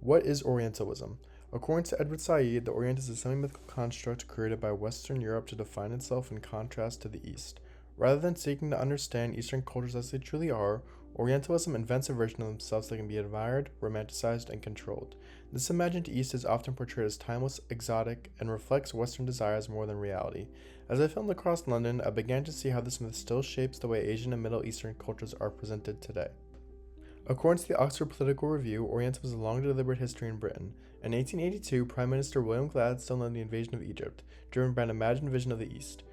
What is Orientalism? According to Edward Said, the Orient is a semi-mythical construct created by Western Europe to define itself in contrast to the East. Rather than seeking to understand Eastern cultures as they truly are, Orientalism invents a version of themselves that can be admired, romanticized, and controlled. This imagined East is often portrayed as timeless, exotic, and reflects Western desires more than reality. As I filmed across London, I began to see how this myth still shapes the way Asian and Middle Eastern cultures are presented today. According to the Oxford Political Review, Orientalism was a long deliberate history in Britain. In 1882, Prime Minister William Gladstone led the invasion of Egypt, driven by an imagined vision of the East.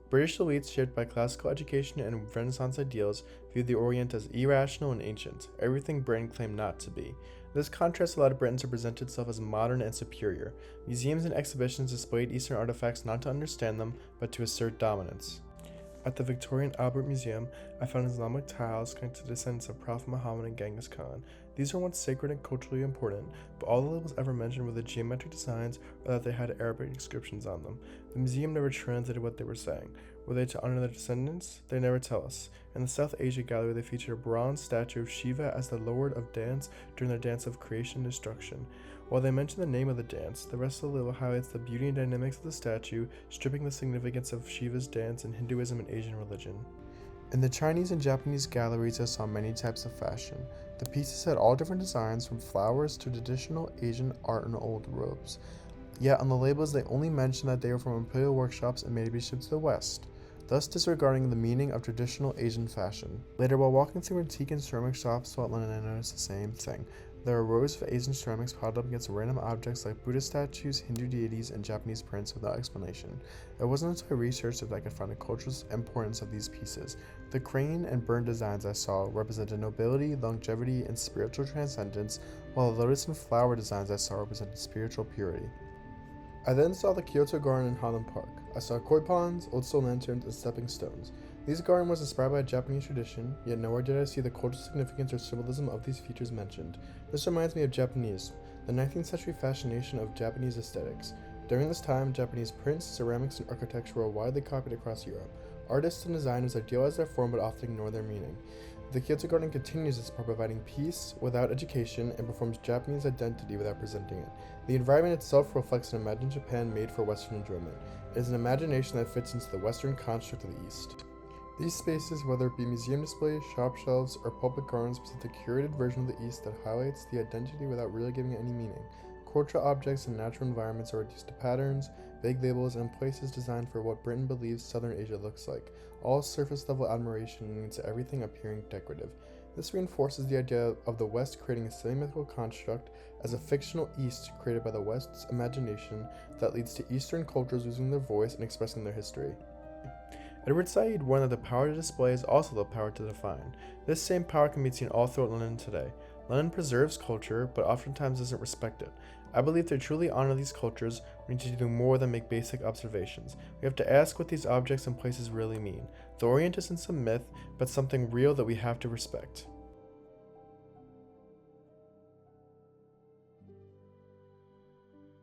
British elites, shaped by classical education and Renaissance ideals, viewed the Orient as irrational and ancient, everything Britain claimed not to be. This contrast allowed Britain to present itself as modern and superior. Museums and exhibitions displayed Eastern artifacts not to understand them, but to assert dominance. At the Victorian Albert Museum, I found Islamic tiles connected to descendants of Prophet Muhammad and Genghis Khan. These are once sacred and culturally important, but all that was ever mentioned were the geometric designs or that they had Arabic inscriptions on them. The museum never translated what they were saying. Were they to honor their descendants? They never tell us. In the South Asia Gallery, they featured a bronze statue of Shiva as the Lord of Dance during their dance of creation and destruction. While they mention the name of the dance, the rest of the label highlights the beauty and dynamics of the statue, stripping the significance of Shiva's dance in Hinduism and Asian religion. In the Chinese and Japanese galleries, I saw many types of fashion. The pieces had all different designs, from flowers to traditional Asian art and old robes. Yet on the labels, they only mentioned that they were from imperial workshops and made to be shipped to the West, thus disregarding the meaning of traditional Asian fashion. Later, while walking through antique and ceramic shops throughout London, I noticed the same thing. There are rows of Asian ceramics piled up against random objects like Buddha statues, Hindu deities, and Japanese prints without explanation. It wasn't until I researched if I could find the cultural importance of these pieces. The crane and bird designs I saw represented nobility, longevity, and spiritual transcendence, while the lotus and flower designs I saw represented spiritual purity. I then saw the Kyoto Garden in Highland Park. I saw koi ponds, old stone lanterns, and stepping stones. This garden was inspired by a Japanese tradition, yet nowhere did I see the cultural significance or symbolism of these features mentioned. This reminds me of Japanese, the 19th century fascination of Japanese aesthetics. During this time, Japanese prints, ceramics, and architecture were widely copied across Europe. Artists and designers idealize their form but often ignore their meaning. The Kyoto Garden continues its part, providing peace without education and performs Japanese identity without presenting it. The environment itself reflects an imagined Japan made for Western enjoyment. It is an imagination that fits into the Western construct of the East. These spaces, whether it be museum displays, shop shelves, or public gardens, present a curated version of the East that highlights the identity without really giving it any meaning. Cultural objects and natural environments are reduced to patterns, vague labels, and places designed for what Britain believes Southern Asia looks like, all surface-level admiration leading to everything appearing decorative. This reinforces the idea of the West creating a semi-mythical construct as a fictional East created by the West's imagination that leads to Eastern cultures losing their voice and expressing their history. Edward Said warned that the power to display is also the power to define. This same power can be seen all throughout London today. London preserves culture, but oftentimes doesn't respect it. I believe to truly honor these cultures, we need to do more than make basic observations. We have to ask what these objects and places really mean. The Orient isn't some myth, but something real that we have to respect.